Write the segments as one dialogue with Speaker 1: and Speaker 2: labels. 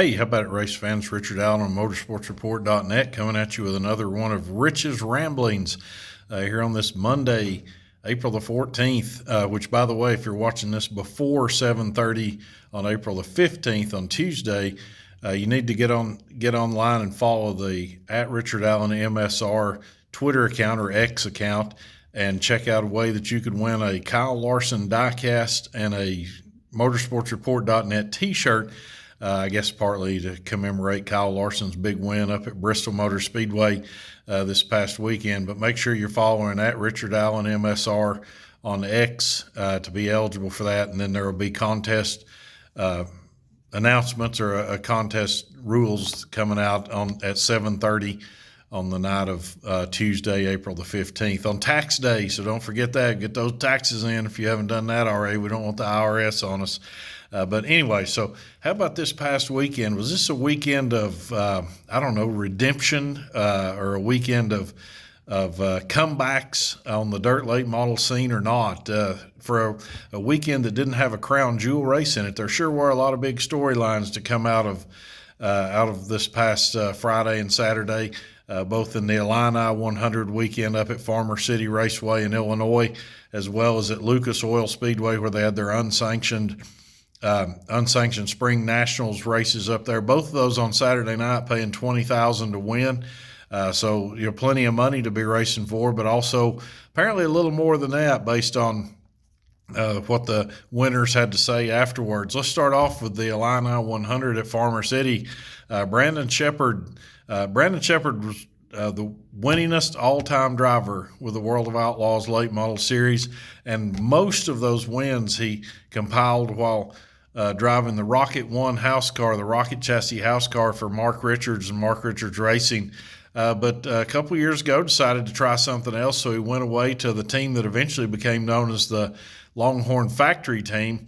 Speaker 1: Hey, how about it, race fans? Richard Allen on motorsportsreport.net coming at you with another one of Rich's ramblings here on this Monday, April the 14th, which, by the way, if you're watching this before 7:30 on April the 15th on Tuesday, you need to get online and follow the @Richard Allen MSR Twitter account or X account and check out a way that you could win a Kyle Larson diecast and a motorsportsreport.net t-shirt. I guess partly to commemorate Kyle Larson's big win up at Bristol Motor Speedway this past weekend. But make sure you're following @Richard Allen MSR on X to be eligible for that. And then there will be contest announcements or a contest rules coming out at 7:30 on the night of Tuesday, April the 15th, on tax day. So don't forget that. Get those taxes in if you haven't done that already. We don't want the IRS on us. But anyway, so how about this past weekend? Was this a weekend of, redemption or a weekend of comebacks on the dirt late model scene or not? For a weekend that didn't have a crown jewel race in it, there sure were a lot of big storylines to come out of this past Friday and Saturday, both in the Illini 100 weekend up at Farmer City Raceway in Illinois, as well as at Lucas Oil Speedway, where they had their unsanctioned spring nationals races up there. Both of those on Saturday night, paying $20,000 to win. So plenty of money to be racing for, but also apparently a little more than that based on what the winners had to say afterwards. Let's start off with the Illini 100 at Farmer City. Brandon Sheppard was the winningest all-time driver with the World of Outlaws Late Model Series, and most of those wins he compiled while driving the Rocket 1 house car, the Rocket chassis house car for Mark Richards and Mark Richards Racing. But a couple years ago decided to try something else, so he went away to the team that eventually became known as the Longhorn Factory Team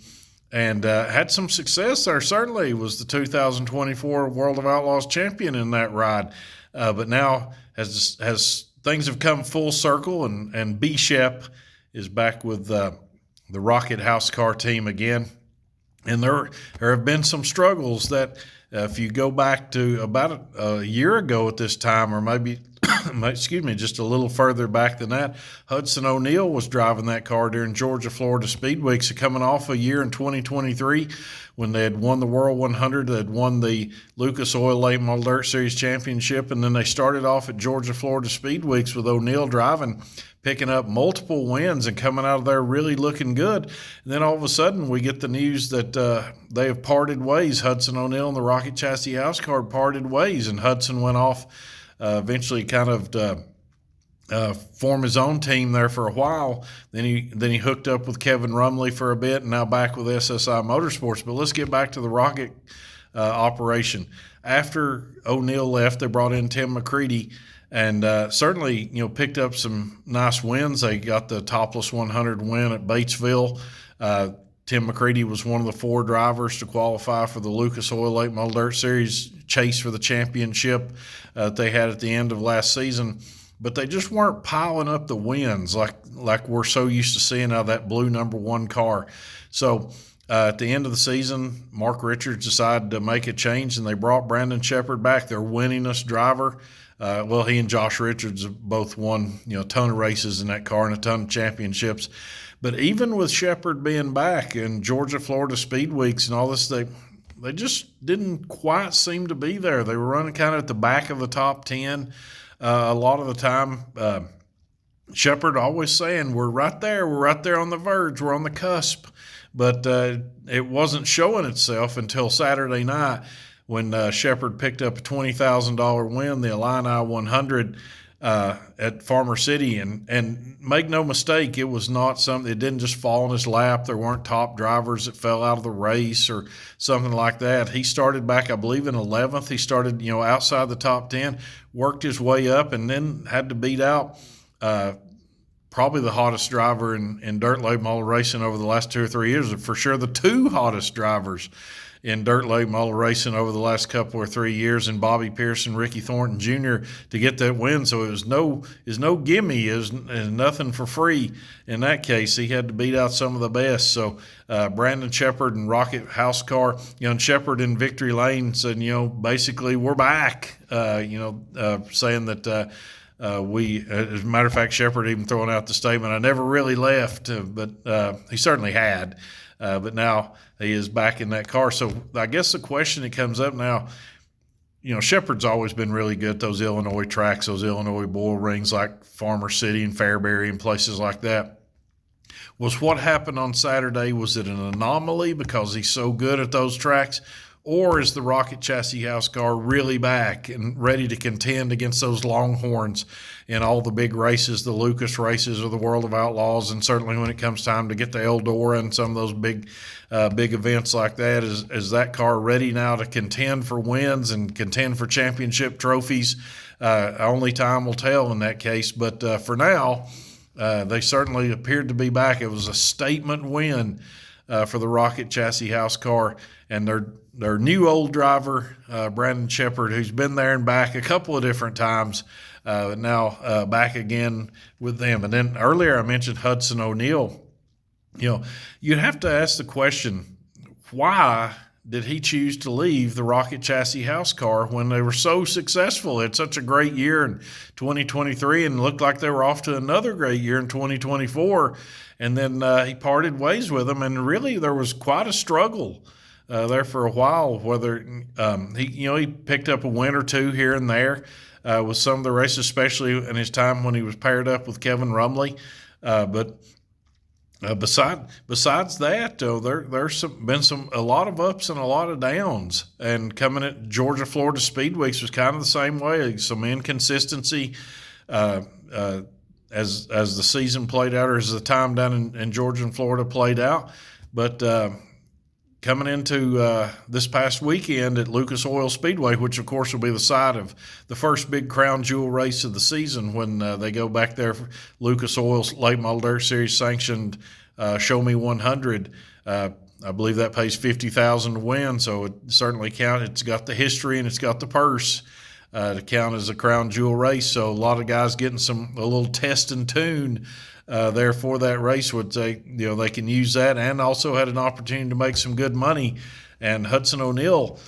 Speaker 1: and had some success there. Certainly he was the 2024 World of Outlaws champion in that ride. But now has things have come full circle, and B-Shepp is back with the Rocket house car team again. And there have been some struggles that if you go back to about a year ago at this time, or maybe, just a little further back than that, Hudson O'Neal was driving that car during Georgia-Florida Speed Week. So coming off a year in 2023 when they had won the World 100, they had won the Lucas Oil Late Model Dirt Series Championship, and then they started off at Georgia-Florida Speed Weeks with O'Neal driving, picking up multiple wins and coming out of there really looking good. And then all of a sudden we get the news that they have parted ways. Hudson O'Neal and the Rocket Chassis house car parted ways, and Hudson went off eventually kind of form his own team there for a while. Then he hooked up with Kevin Rumley for a bit, and now back with SSI Motorsports. But let's get back to the Rocket operation. After O'Neal left, they brought in Tim McCready, and certainly picked up some nice wins. They got the Topless 100 win at Batesville. Tim McCready was one of the 4 drivers to qualify for the Lucas Oil Late Model Dirt Series chase for the championship that they had at the end of last season. But they just weren't piling up the wins like we're so used to seeing out of that blue number 1 car. So at the end of the season, Mark Richards decided to make a change, and they brought Brandon Sheppard back, their winningest driver. He and Josh Richards have both won a ton of races in that car and a ton of championships. But even with Sheppard being back in Georgia-Florida Speed Weeks and all this, they just didn't quite seem to be there. They were running kind of at the back of the top 10 a lot of the time. Sheppard always saying, we're right there on the verge, we're on the cusp. But it wasn't showing itself until Saturday night when Sheppard picked up a $20,000 win, the Illini 100 at Farmer City. And make no mistake, it was not something, it didn't just fall in his lap. There weren't top drivers that fell out of the race or something like that. He started back, I believe, in 11th. He started, outside the top 10, worked his way up, and then had to beat out probably the hottest driver in dirt late model racing over the last 2 or 3 years, for sure the 2 hottest drivers in dirt late model racing over the last couple or 3 years, and Bobby Pearson, Ricky Thornton Jr. to get that win. So it was no gimme, is nothing for free. In that case, he had to beat out some of the best. So Brandon Sheppard and Rocket House Car, and Sheppard in victory lane said, basically we're back. Saying that. As a matter of fact, Sheppard even throwing out the statement, I never really left, but he certainly had. But now he is back in that car. So I guess the question that comes up now, Sheppard's always been really good at those Illinois tracks, those Illinois bull rings like Farmer City and Fairbury and places like that. Was what happened on Saturday, was it an anomaly because he's so good at those tracks? Or is the Rocket Chassis House car really back and ready to contend against those Longhorns in all the big races, the Lucas races or the World of Outlaws, and certainly when it comes time to get to Eldora and some of those big events like that? Is that car ready now to contend for wins and contend for championship trophies? Only time will tell in that case. But for now, they certainly appeared to be back. It was a statement win for the Rocket Chassis House car, and their new old driver, Brandon Sheppard, who's been there and back a couple of different times, now back again with them. And then earlier I mentioned Hudson O'Neal. You'd have to ask the question, why did he choose to leave the Rocket Chassis House car when they were so successful? It's such a great year in 2023 and looked like they were off to another great year in 2024. And then he parted ways with them, and really there was quite a struggle there for a while. Whether he picked up a win or two here and there with some of the races, especially in his time when he was paired up with Kevin Rumley. But besides that, there's been a lot of ups and a lot of downs. And coming at Georgia Florida Speed Weeks was kind of the same way. Some inconsistency as the season played out, or as the time down in Georgia and Florida played out. But coming into this past weekend at Lucas Oil Speedway, which of course will be the site of the first big crown jewel race of the season when they go back there for Lucas Oil's Late Model Dirt Series sanctioned Show Me 100. I believe that pays $50,000 to win, so it certainly counts. It's got the history and it's got the purse to count as a crown jewel race. So a lot of guys getting a little test and tune there for that race, would say they can use that, and also had an opportunity to make some good money. And Hudson O'Neal,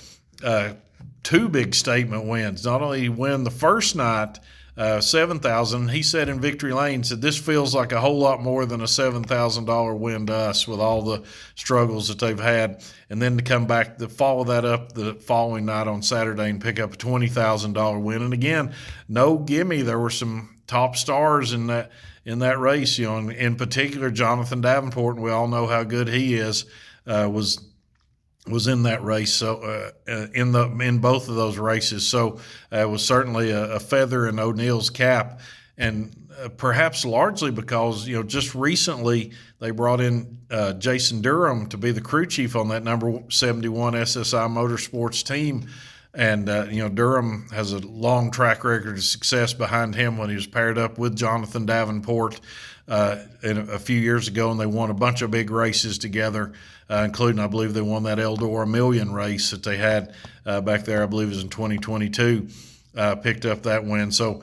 Speaker 1: 2 big statement wins. Not only win the first night, $7,000. He said in victory lane, said this feels like a whole lot more than a $7,000 win to us with all the struggles that they've had. And then to come back to follow that up the following night on Saturday and pick up a $20,000 win. And again, no gimme. There were some top stars in that race. In particular, Jonathan Davenport, and we all know how good he is, was in that race, so in both of those races. So it was certainly a feather in O'Neal's cap, and perhaps largely because just recently they brought in Jason Durham to be the crew chief on that number 71 SSI Motorsports team. And, Durham has a long track record of success behind him when he was paired up with Jonathan Davenport a few years ago, and they won a bunch of big races together, including, I believe, they won that Eldora Million race that they had back there, I believe it was in 2022, picked up that win. So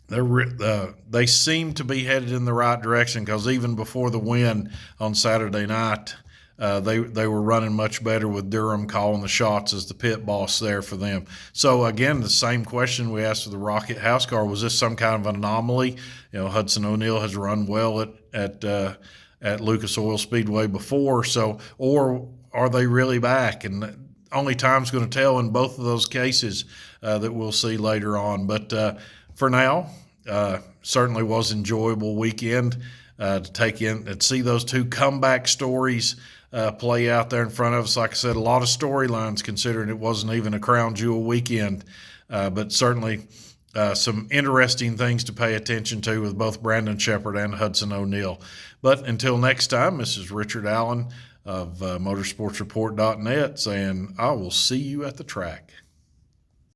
Speaker 1: they seem to be headed in the right direction, because even before the win on Saturday night, they were running much better with Durham calling the shots as the pit boss there for them. So again, the same question we asked for the Rocket House car: was this some kind of an anomaly? Hudson O'Neal has run well at Lucas Oil Speedway before, or are they really back? And only time's going to tell in both of those cases that we'll see later on. But for now, certainly was an enjoyable weekend to take in and see those 2 comeback stories play out there in front of us. Like I said, a lot of storylines considering it wasn't even a crown jewel weekend, but certainly some interesting things to pay attention to with both Brandon Sheppard and Hudson O'Neal. But until next time, this is Richard Allen of motorsportsreport.net saying I will see you at the track.